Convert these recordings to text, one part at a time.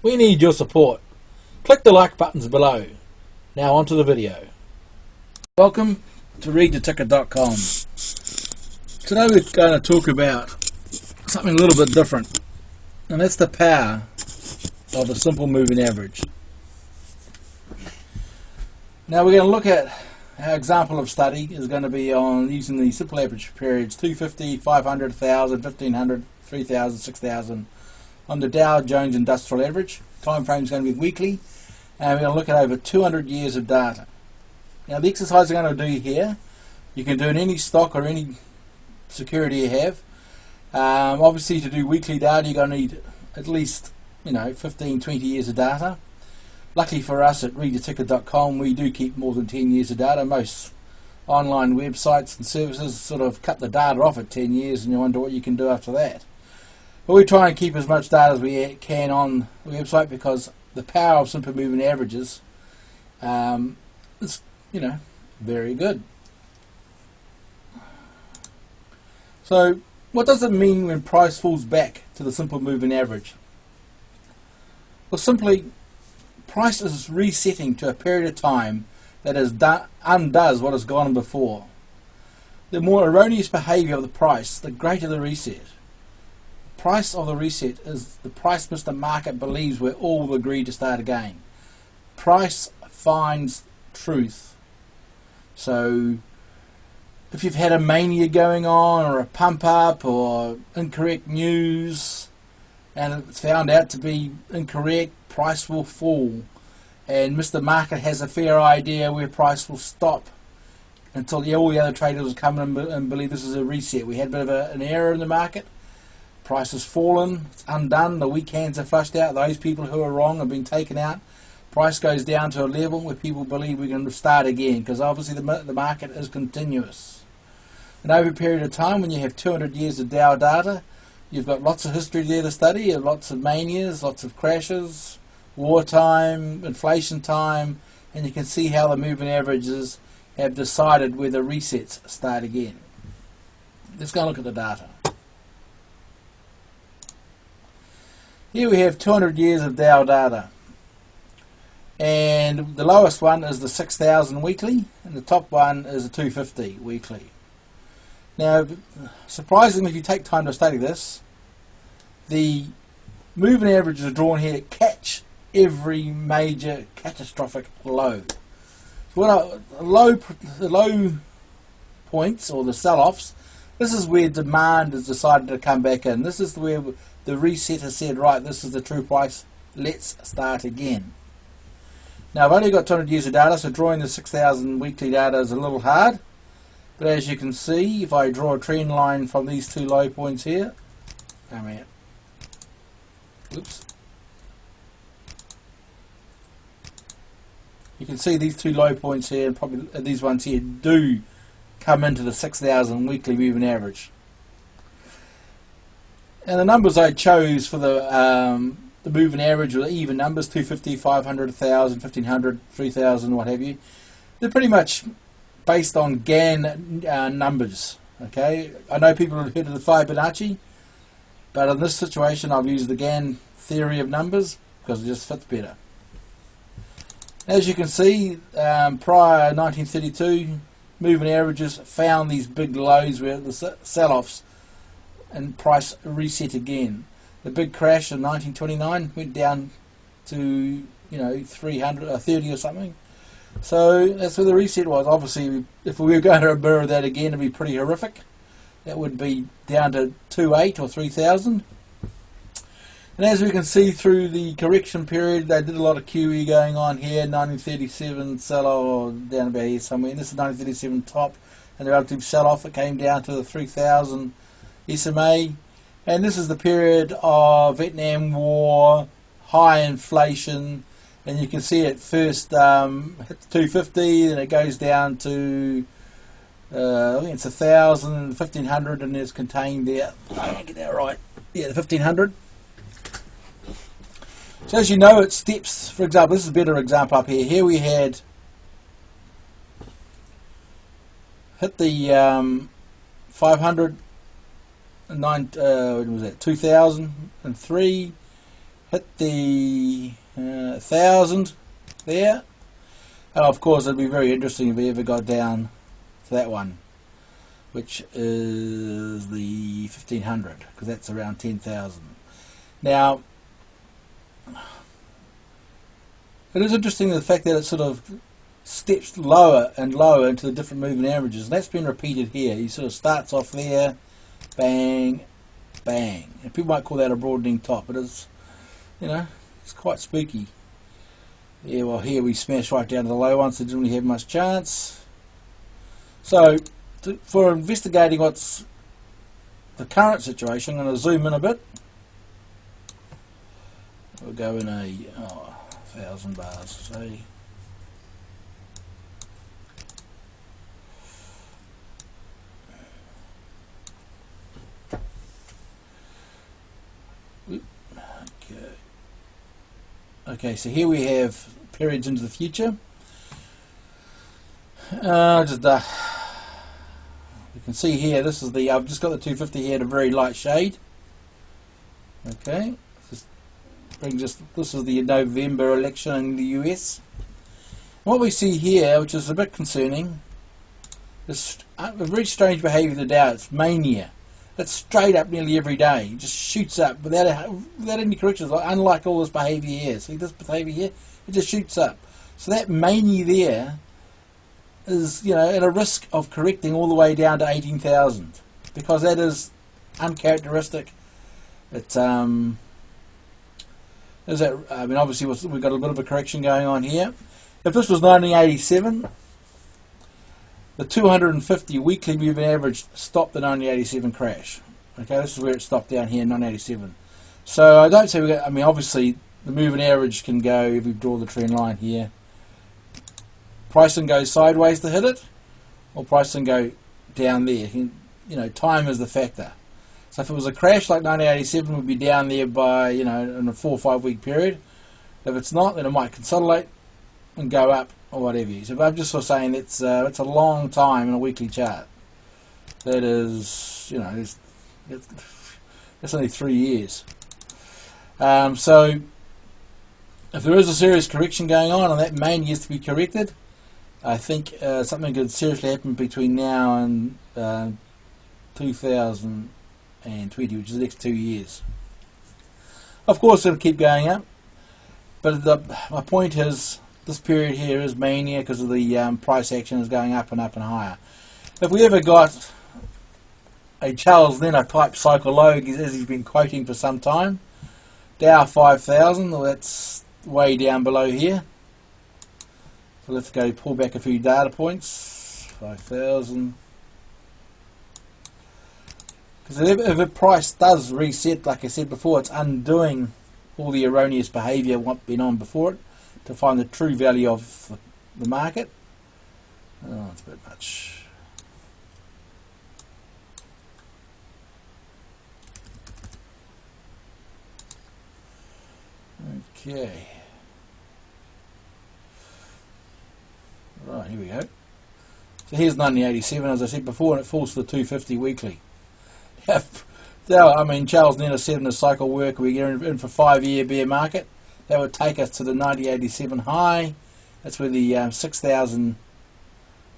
We need your support. Click the like buttons below. Now onto the video. Welcome to readtheticker.com. Today we're going to talk about something a little bit different, and that's the power of a simple moving average. Now we're going to look at our example of study is going to be on using the simple average periods 250, 500, 1000, 1500, 3000, 6000 on the Dow Jones Industrial Average. Time frame is going to be weekly, and we're going to look at over 200 years of data. Now the exercise we're going to do here, you can do in any stock or any security you have. Obviously to do weekly data you're going to need at least 15-20 years of data. Luckily for us at readtheticker.com we do keep more than 10 years of data. Most online websites and services sort of cut the data off at 10 years and you wonder what you can do after that. But we try and keep as much data as we can on the website because the power of simple moving averages is very good. So what does it mean when price falls back to the simple moving average? Well, simply price is resetting to a period of time that undoes what has gone before. The more erroneous behavior of the price, the greater the reset. Price of the reset is the price Mr. Market believes we're all agreed to start again. Price finds truth. So if you've had a mania going on or a pump up or incorrect news and it's found out to be incorrect, price will fall, and Mr. Market has a fair idea where price will stop until all the other traders will come in and believe this is a reset. We had a bit of an error in the market, price has fallen, it's undone, the weak hands are flushed out, those people who are wrong have been taken out, price goes down to a level where people believe we can start again, because obviously the market is continuous. And over a period of time, when you have 200 years of Dow data, you've got lots of history there to study, and lots of manias, lots of crashes, wartime, inflation time, and you can see how the moving averages have decided where the resets start again. Let's go and look at the data. Here we have 200 years of Dow data, and the lowest one is the 6000 weekly, and the top one is the 250 weekly. Now, surprisingly, if you take time to study this, the moving averages are drawn here to catch every major catastrophic low. So the low points, or the sell-offs, this is where demand has decided to come back in. This is where the reset has said, right, this is the true price, let's start again. Now I've only got 200 years of data, so drawing the 6000 weekly data is a little hard. But as you can see, if I draw a trend line from these two low points here, you can see these two low points here, and probably these ones here do come into the 6000 weekly moving average. And the numbers I chose for the moving average were even numbers: 250, 500, 1000, 1500, 3000, what have you. They're pretty much based on Gann numbers. Okay, I know people have heard of the Fibonacci, but in this situation I've used the Gann theory of numbers because it just fits better. As you can see, prior 1932, moving averages found these big lows where the sell-offs and price reset again. The big crash in 1929 went down to 300 or 30 or something. So that's where the reset was. Obviously, if we were going to mirror that again, it'd be pretty horrific. That would be down to 2.8 or 3000. And as we can see through the correction period, they did a lot of QE going on here. 1937 sell-off down about here somewhere. And this is 1937 top, and the relative sell-off, it came down to the 3000 SMA. And this is the period of Vietnam War, high inflation. And you can see it first hits 250, then it goes down to I think it's 1000, 1500, and it's contained there. I don't get that right. Yeah, the 1500. So as you know, it steps. For example, this is a better example up here. Here we had hit the 500, 2003. hit the 1,000 there, and of course it'd be very interesting if we ever got down to that one, which is the 1,500, because that's around 10,000. Now, it is interesting the fact that it sort of steps lower and lower into the different moving averages, and that's been repeated here. He sort of starts off there, bang, bang, and people might call that a broadening top. It is, you know, it's quite spooky. Yeah, well, here we smash right down to the low ones, so didn't really have much chance. So, for investigating what's the current situation, I'm going to zoom in a bit. We'll go in a 1,000 bars, say. Okay, so here we have periods into the future. You can see here, this is the, I've just got the 250 here in a very light shade. Okay, this is the November election in the US. What we see here, which is a bit concerning, is a very strange behaviour of the Dow. It's mania. It's straight up nearly every day. It just shoots up without any corrections, unlike all this behaviour here. See this behaviour here? It just shoots up. So that mania there is, you know, at a risk of correcting all the way down to 18,000, because that is uncharacteristic. It's obviously we've got a bit of a correction going on here. If this was 1987, the 250 weekly moving average stopped the 1987 crash. Okay, this is where it stopped down here in 1987. So I don't say we got, I mean, obviously the moving average can go, if we draw the trend line here, pricing goes sideways to hit it, or pricing go down there. You know, time is the factor. So if it was a crash like 1987, we'd be down there by, you know, in a 4 or 5 week period. If it's not, then it might consolidate and go up or whatever. So I'm just sort of saying it's a long time in a weekly chart. That is, you know, it's only 3 years. So if there is a serious correction going on and that main needs to be corrected, I think something could seriously happen between now and 2020, which is the next 2 years. Of course, it'll keep going up, but my point is, this period here is mania because of the price action is going up and up and higher. If we ever got a Charles Leno type cycle low, as he's been quoting for some time, Dow 5,000, well, that's way down below here. So let's go pull back a few data points. 5,000. Because if a price does reset, like I said before, it's undoing all the erroneous behaviour what's been on before it to find the true value of the market. Oh, it's a bit much. Okay. Right, here we go. So here's 1987, as I said before, and it falls to the 250 weekly. I mean, Charles Nenner said in his cycle work, we're in for 5-year bear market. That would take us to the 1987 high. That's where the 6,000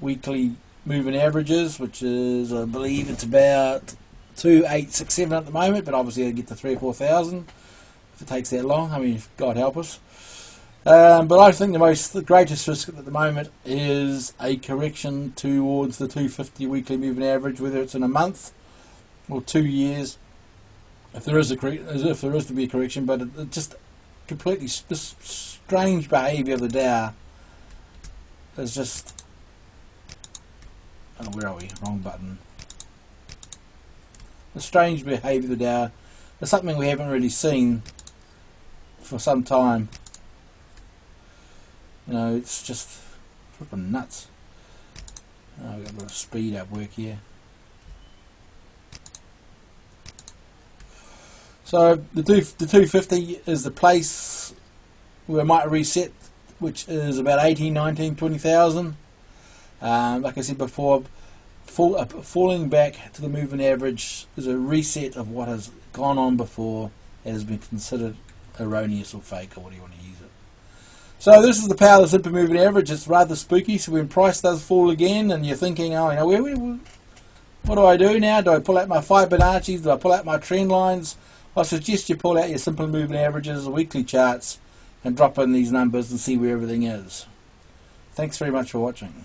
weekly moving averages, which is, I believe it's about 2,867 at the moment, but obviously it'll get to 3,000 or 4,000 if it takes that long. I mean, God help us. But I think the greatest risk at the moment is a correction towards the 250 weekly moving average, whether it's in a month or 2 years. If there is to be a correction, but it just completely this strange behaviour of the Dow is just. Oh, where are we? Wrong button. The strange behaviour of the Dow is something we haven't really seen for some time. You know, it's just flipping nuts. Oh, we've got a bit of speed up work here. So the 250 is the place where it might reset, which is about 18, 19, 20,000. Like I said before, falling back to the moving average is a reset of what has gone on before. It has been considered erroneous or fake, or what do you want to use it. So this is the power of the simple moving average. It's rather spooky. So when price does fall again and you're thinking, oh, you know, what do I do now? Do I pull out my Fibonacci's? Do I pull out my trend lines? I suggest you pull out your simple moving averages, weekly charts, and drop in these numbers and see where everything is. Thanks very much for watching.